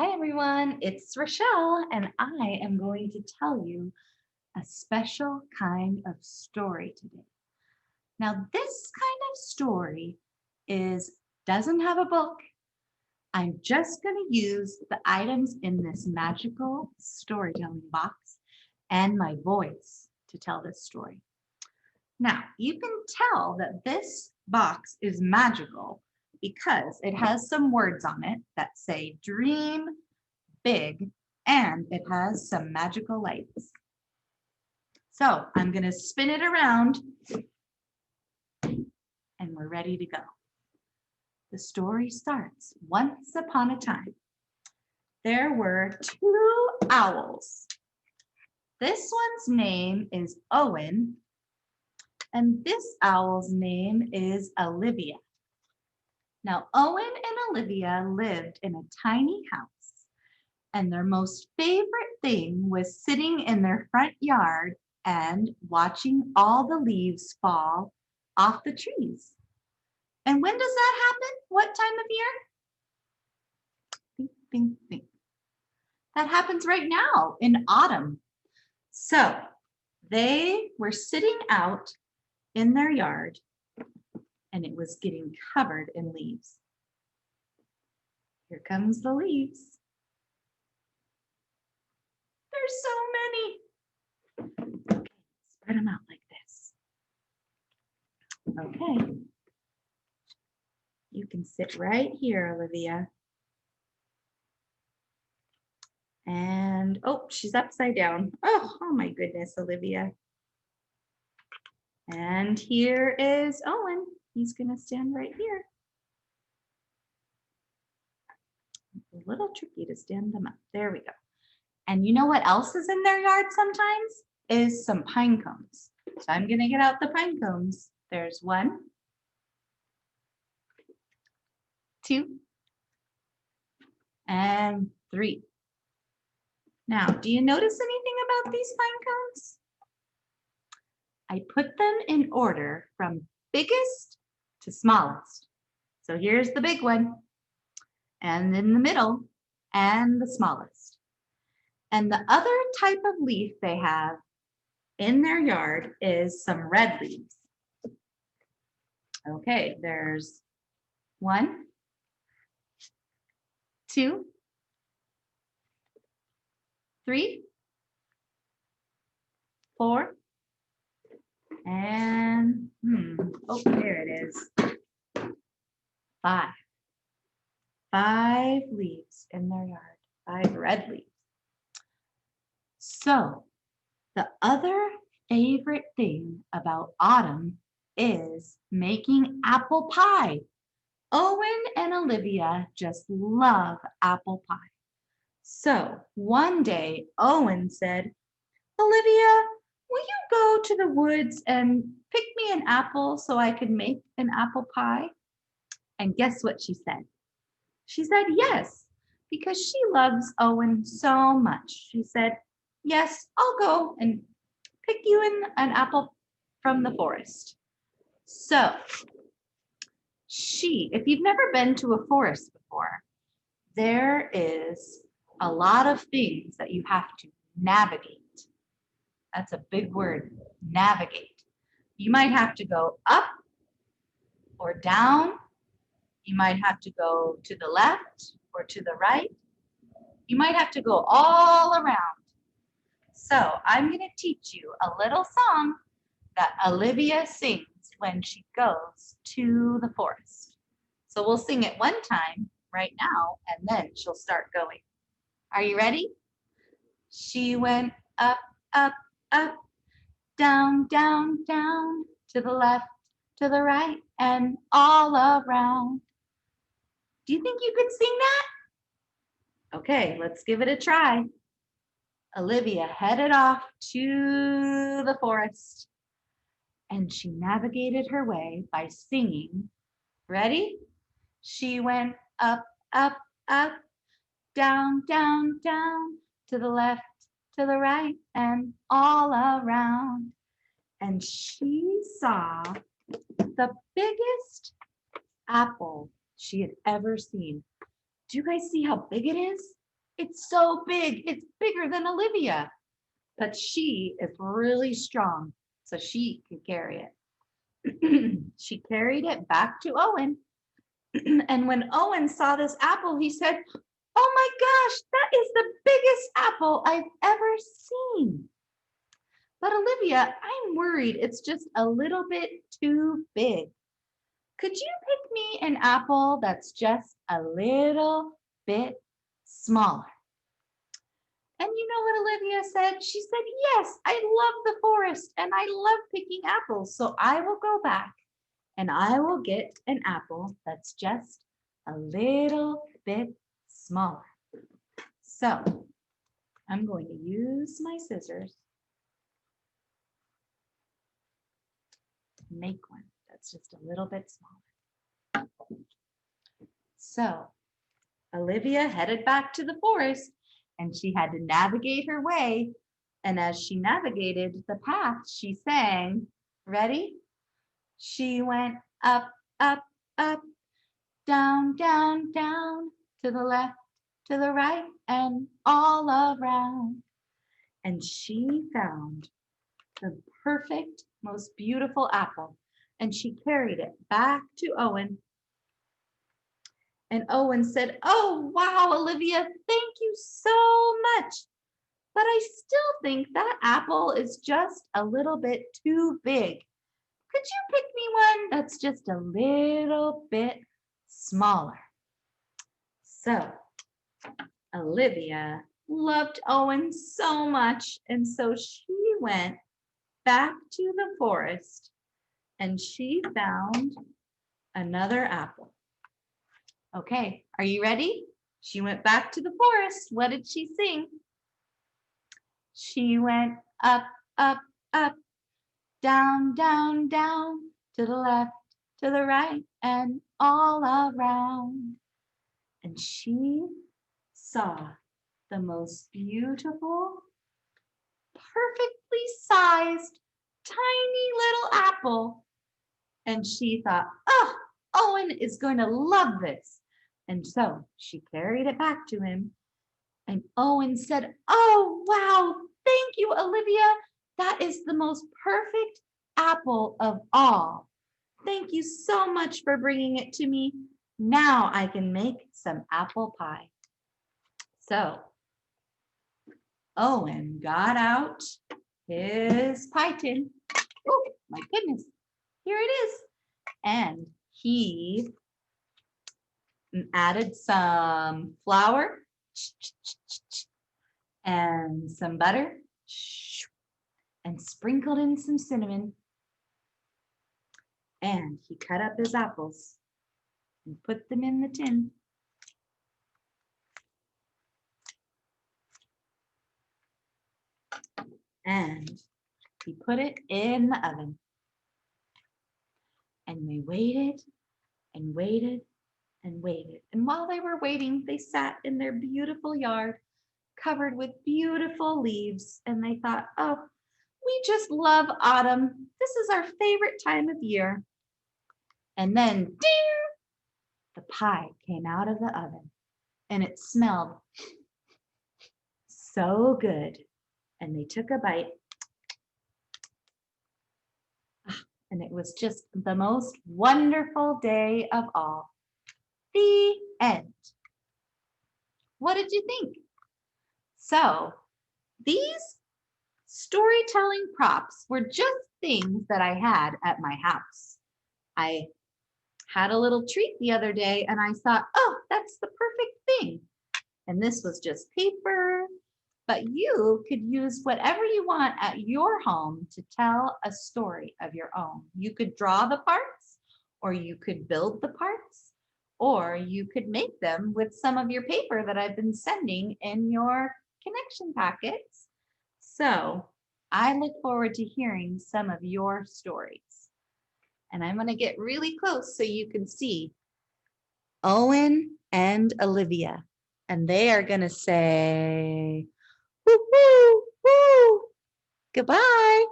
Hi everyone, it's Rochelle, and I am going to tell you a special kind of story today. Now, this kind of story doesn't have a book. I'm just going to use the items in this magical storytelling box and my voice to tell this story. Now, you can tell that this box is magical because it has some words on it that say dream big, and it has some magical lights. So I'm going to spin it around and we're ready to go. The story starts. Once upon a time, there were two owls. This one's name is Owen, and this owl's name is Olivia. Now, Owen and Olivia lived in a tiny house, and their most favorite thing was sitting in their front yard and watching all the leaves fall off the trees. And when does that happen? What time of year? Think, think, think. That happens right now in autumn. So they were sitting out in their yard and it was getting covered in leaves. Here comes the leaves. There's so many. Okay, spread them out like this. Okay. You can sit right here, Olivia. And, oh, she's upside down. Oh my goodness, Olivia. And here is Owen. He's gonna stand right here. It's a little tricky to stand them up. There we go. And you know what else is in their yard sometimes? Is some pine cones. So I'm gonna get out the pine cones. There's 1, 2, and 3. Now, do you notice anything about these pine cones? I put them in order from biggest to smallest. So here's the big one, and in the middle, and the smallest. And the other type of leaf they have in their yard is some red leaves. Okay, there's 1, 2, 3, 4, and oh, there it is. 5. 5 leaves in their yard, 5 red leaves. So the other favorite thing about autumn is making apple pie. Owen and Olivia just love apple pie. So one day Owen said, Olivia, will you go to the woods and pick me an apple so I can make an apple pie? And guess what she said? She said yes, because she loves Owen so much. She said, yes, I'll go and pick you an apple from the forest. So if you've never been to a forest before, there is a lot of things that you have to navigate. That's a big word, navigate. You might have to go up or down. You might have to go to the left or to the right. You might have to go all around. So I'm going to teach you a little song that Olivia sings when she goes to the forest. So we'll sing it one time right now, and then she'll start going. Are you ready? She went up, up, up, down, down, down, to the left, to the right, and all around. Do you think you could sing that? Okay, let's give it a try. Olivia headed off to the forest, and she navigated her way by singing. Ready? She went up, up, up, down, down, down, to the left, to the right, and all around. And she saw the biggest apple she had ever seen. Do you guys see how big it is? It's so big. It's bigger than Olivia. But she is really strong, so she could carry it. She carried it back to Owen. And when Owen saw this apple, he said, "Oh my gosh, that is the biggest apple I've ever seen. But Olivia, I'm worried it's just a little bit too big. Could you pick me an apple that's just a little bit smaller?" And you know what Olivia said? She said, "Yes, I love the forest and I love picking apples. So I will go back and I will get an apple that's just a little bit smaller." So I'm going to use my scissors to make one that's just a little bit smaller. So Olivia headed back to the forest and she had to navigate her way. And as she navigated the path, she sang, ready? She went up, up, up, down, down, down, to the left, to the right, and all around. And she found the perfect, most beautiful apple. And she carried it back to Owen. And Owen said, "Oh, wow, Olivia, thank you so much. But I still think that apple is just a little bit too big. Could you pick me one that's just a little bit smaller?" So Olivia loved Owen so much, and so she went back to the forest and she found another apple. Okay, are you ready? She went back to the forest. What did she sing? She went up, up, up, down, down, down, to the left, to the right, and all around. And she saw the most beautiful, perfectly sized, tiny little apple. And she thought, "Oh, Owen is going to love this." And so she carried it back to him. And Owen said, "Oh, wow, thank you, Olivia. That is the most perfect apple of all. Thank you so much for bringing it to me. Now I can make some apple pie." So Owen got out his pie tin. Oh, my goodness, here it is. And he added some flour and some butter and sprinkled in some cinnamon. And he cut up his apples and put them in the tin. And he put it in the oven. And they waited and waited and waited. And while they were waiting, they sat in their beautiful yard covered with beautiful leaves. And they thought, "Oh, we just love autumn. This is our favorite time of year." And then, ding, the pie came out of the oven and it smelled so good. And they took a bite. And it was just the most wonderful day of all. The end. What did you think? So these storytelling props were just things that I had at my house. I had a little treat the other day and I thought, "Oh, that's the perfect thing." And this was just paper, but you could use whatever you want at your home to tell a story of your own. You could draw the parts, or you could build the parts, or you could make them with some of your paper that I've been sending in your connection packets. So I look forward to hearing some of your stories. And I'm going to get really close so you can see Owen and Olivia. And they are going to say, "Woo, woo, woo. Goodbye."